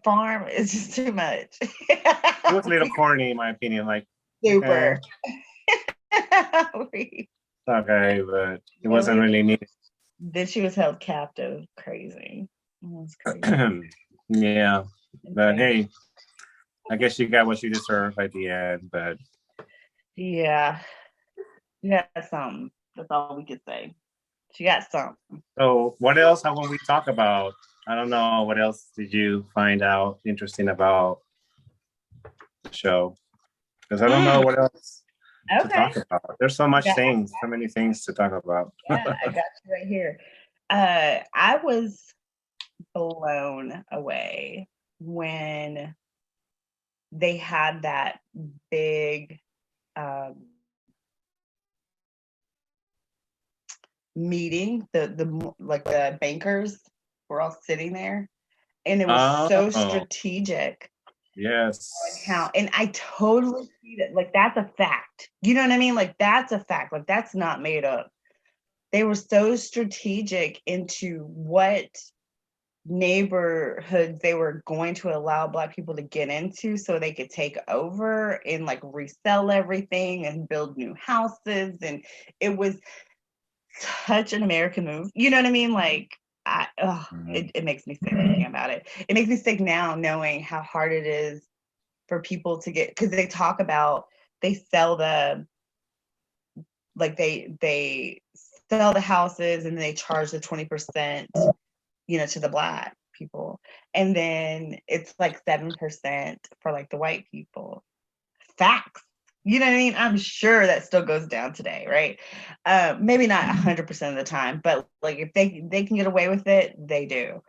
E: farm is just too much.
B: it was a little corny in my opinion. Like, okay,
E: Super.
B: okay, but it wasn't
E: Really?
B: really needed.
E: Then she was held captive. Crazy. That's crazy.
B: Yeah. But
E: Insane.
B: hey, I guess she got what she deserved at the end. But
E: Yeah. She got something. That's all we could say. She got something.
B: so what else haven't we talked about? I don't know. What else did you find out interesting about the show? Because I don't know what else to
E: Okay.
B: talk about. There's so much
E: Yeah.
B: things, so many things to talk about.
E: Yeah, I got you right here. I was blown away when they had that big meeting. The bankers were all sitting there, and it was so
B: Oh,
E: strategic.
B: yes.
E: And I totally see that. Like, that's a fact. You know what I mean? Like, that's a fact. Like, that's not made up. They were so strategic into what neighborhoods they were going to allow Black people to get into so they could take over and like resell everything and build new houses. And it was such an American move. You know what I mean? Like, it makes me sick thinking about it. It makes me sick now knowing how hard it is for people to get, because they talk about, they sell the, like they sell the houses and they charge the 20%, to the Black people, and then it's like 7% for like the white people. Facts. You know what I mean? I'm sure that still goes down today, right? Maybe not 100% of the time, but like if they can get away with it, they do.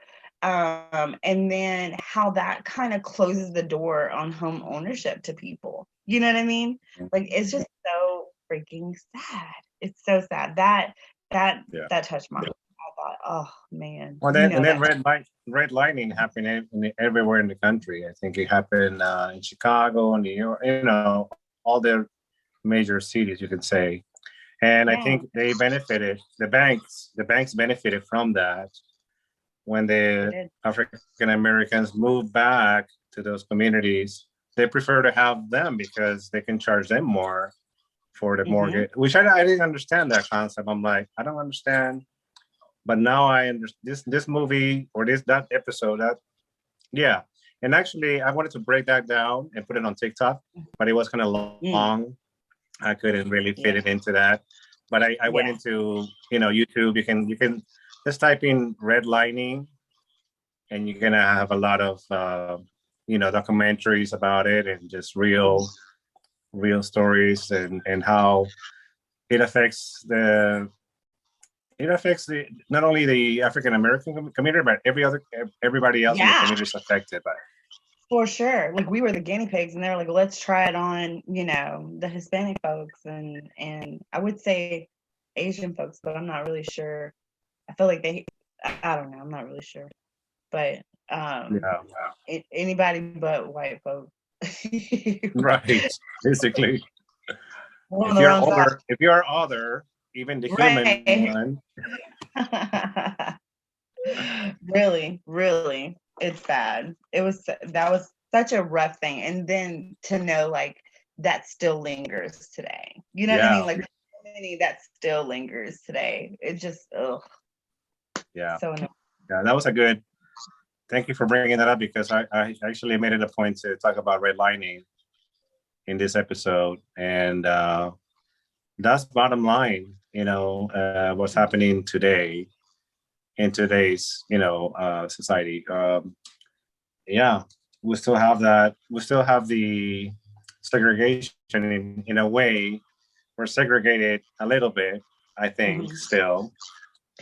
E: And then how that kind of closes the door on home ownership to people. You know what I mean? Like, it's just so freaking sad. It's so sad. That
B: Yeah.
E: that touched my heart. I thought, oh man.
B: Well, then and then
E: that
B: red lightning happened everywhere in the country. I think it happened in Chicago, New York, all the major cities, you could say. And I
E: yeah.
B: think they benefited. The banks benefited from that when the
E: did.
B: African Americans moved back to those communities. They prefer to have them because they can charge them more for the mortgage, which I didn't understand that concept. I'm like, I don't understand. But now I understand this movie or that episode. Yeah. And actually, I wanted to break that down and put it on TikTok, but it was kind of long. I couldn't really fit it into that. But I went into YouTube. You can just type in Red Lightning, and you're gonna have a lot of documentaries about it and just real stories and how it affects not only the African American community, but everybody else in the community is affected by it.
E: For sure. Like, we were the guinea pigs, and they were like, let's try it on, the Hispanic folks and I would say Asian folks, but I'm not really sure. I feel like I don't know, I'm not really sure. But anybody but white folks.
B: Right. Basically.
E: We're on
B: If
E: the
B: you're
E: wrong side.
B: if you're other, even the
E: Right.
B: human one.
E: Really, really, it's bad. That was such a rough thing, and then to know like that still lingers today. You know what I mean? Like, so many that still lingers today. It just
B: Yeah.
E: so annoying.
B: Yeah, that was a good thank you for bringing that up because I actually made it a point to talk about redlining in this episode, and that's bottom line. What's happening today in today's society. Yeah, we still have that. We still have the segregation in a way. We're segregated a little bit, I think,
E: Mhm.
B: still.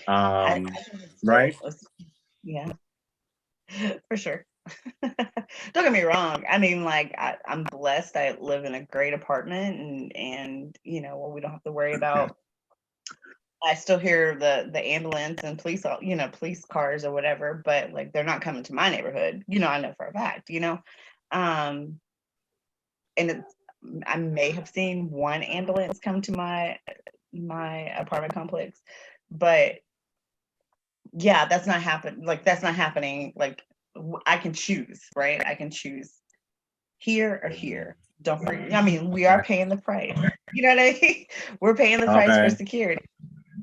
E: I think it's
B: Right?
E: yeah, for sure. Don't get me wrong. I mean, like I'm blessed. I live in a great apartment, and we don't have to worry about. I still hear the ambulance and police cars or whatever, but like they're not coming to my neighborhood. I know for a fact. Um, and I may have seen one ambulance come to my apartment complex, but yeah, that's not happening. Like that's not happening. Like I can choose, right? I can choose here or here. Don't forget. I mean, we are paying the price. You know what I mean? We're paying the price for
B: Okay.
E: security,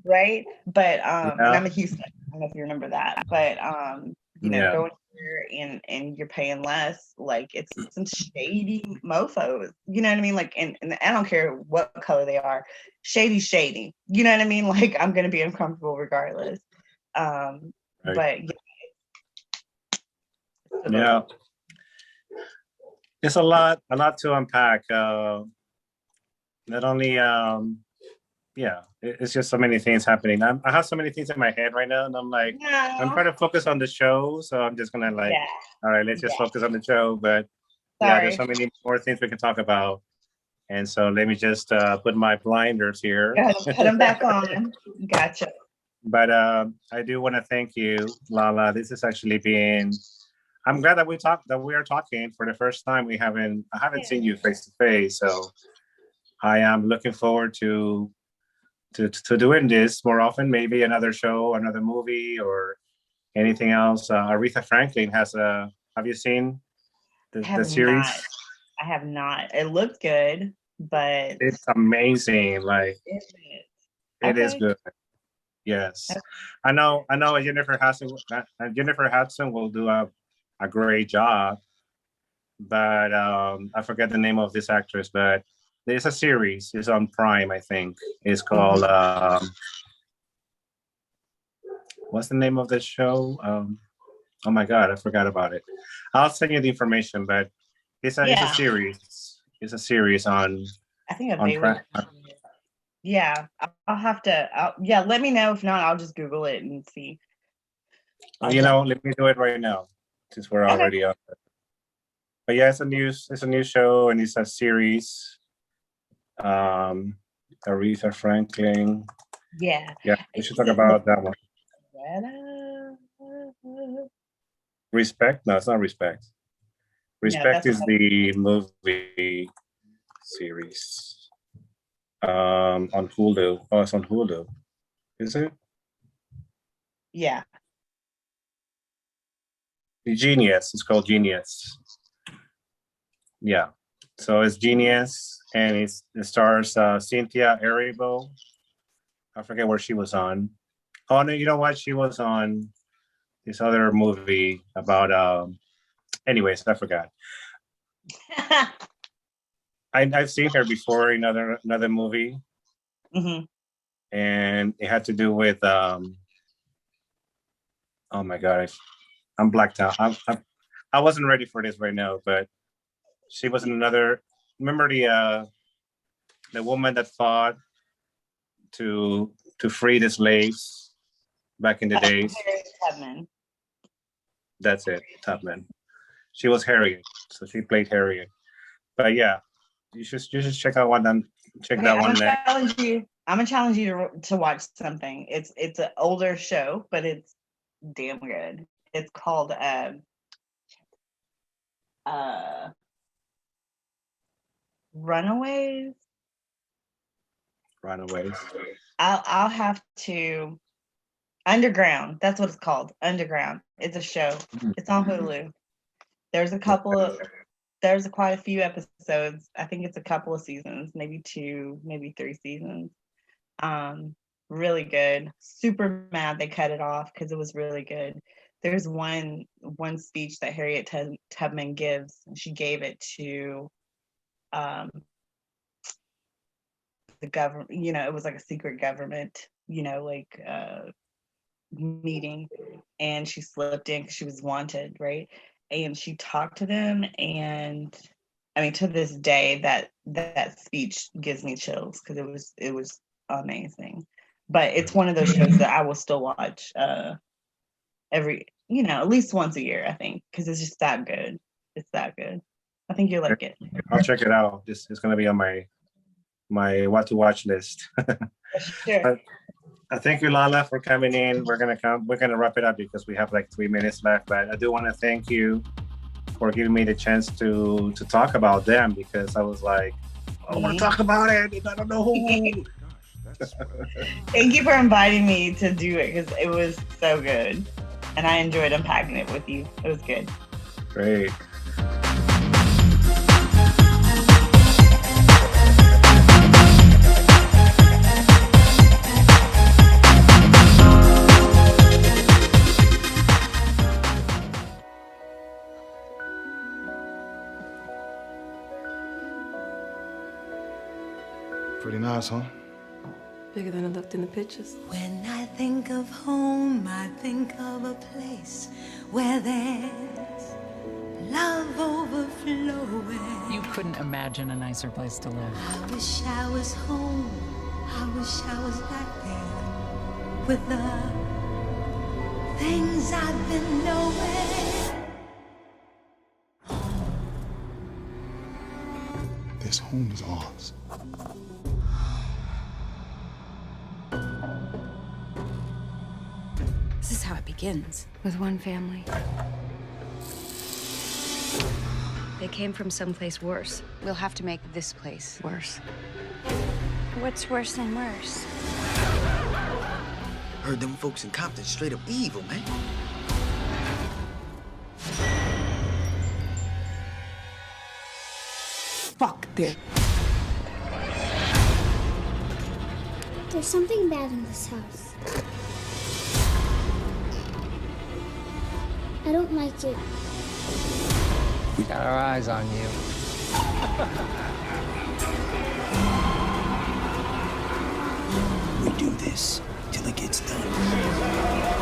E: right? But and
B: Yeah.
E: I'm in Houston. I don't know if you remember that, but
B: Yeah.
E: going here and you're paying less, like it's some shady mofos. You know what I mean? Like, and I don't care what color they are, shady. You know what I mean? Like, I'm gonna be uncomfortable regardless.
B: Right.
E: But
B: Yeah. It's a lot to unpack. Not only, it's just so many things happening. I have so many things in my head right now, and I'm like, I'm trying to focus on the show, so I'm just gonna like, all right, let's just focus on the show. But yeah, there's so many more things we can talk about, and so let me just put my blinders here.
E: Go ahead and put them back on. Gotcha.
B: But I do want to thank you, Lala. This has actually been. I'm glad that we are talking for the first time. I haven't seen you face to face, so I am looking forward to doing this more often. Maybe another show, another movie, or anything else. Aretha Franklin has a. Have you seen the series?
E: Not. I have not. It looked good, but
B: It's amazing. Like it is good. Yes,
E: Okay.
B: I know. Jennifer Hudson will do a great job, but I forget the name of this actress. But there's a series. It's on Prime, I think. It's called. What's the name of the show? Oh my God, I forgot about it. I'll send you the information, but it's a series. It's a series on.
E: I think
B: on Prime.
E: Yeah, I'll have to. Let me know. If not, I'll just Google it and see.
B: Let me do it right now since we're already on. But yeah, it's a new show and it's a series. Aretha Franklin.
E: Yeah.
B: Yeah, we should talk about that one. Respect? No, it's not Respect. Respect is the movie series. On Hulu. Oh, it's on Hulu. Is it?
E: Yeah.
B: Genius. It's called Genius. Yeah. So it's Genius, and it stars Cynthia Erivo. I forget where she was on. Oh no, you know what? She was on this other movie about. Anyways, I forgot. I've seen her before in another movie, and it had to do with. Oh my God, I'm blacked out. I wasn't ready for this right now, but she was in another. Remember the woman that fought to free the slaves back in the days.
E: Tubman.
B: That's it, Tubman. She was Harriet, so she played Harriet. But yeah, you should check out check that one next.
E: I'm gonna challenge you to watch something. It's an older show, but it's damn good. It's called Runaways. I'll have to. Underground. That's what it's called. Underground. It's a show. It's on Hulu. There's quite a few episodes. I think it's a couple of seasons, maybe 2, maybe 3 seasons. Really good. Super mad they cut it off because it was really good. there's one speech that Harriet Tubman gives, and she gave it to the government. You know, it was like a secret government, you know, like meeting, and she slipped in because she was wanted, right? And she talked to them, and I mean, to this day, that speech gives me chills because it was amazing. But it's one of those shows that I will still watch every, you know, at least once a year, I think, because it's just that good. It's that good. I think you'll like it.
B: I'll check it out. This is gonna be on my what to watch list.
E: Sure.
B: Thank you, Lala, for coming in. We're gonna wrap it up because we have like 3 minutes left. But I do want to thank you for giving me the chance to talk about them, because I was like, I want to talk about it. I don't know who.
E: Thank you for inviting me to do it because it was so good, and I enjoyed unpacking it with you. It was good.
B: Great.
C: Pretty nice, huh?
F: Bigger than it looked in the pictures.
G: When I think of home, I think of a place where there's love overflowing.
H: You couldn't imagine a nicer place to live.
G: I wish I was home. I wish I was back there with the things I've been knowing.
C: This home is ours.
F: This is how it begins. With one family. They came from someplace worse. We'll have to make this place worse.
I: What's worse than worse?
J: Heard them folks in Compton straight up evil, man.
F: Fuck them.
I: There's something bad in this house. I don't like it.
K: We got our eyes on you.
J: We do this till it gets done.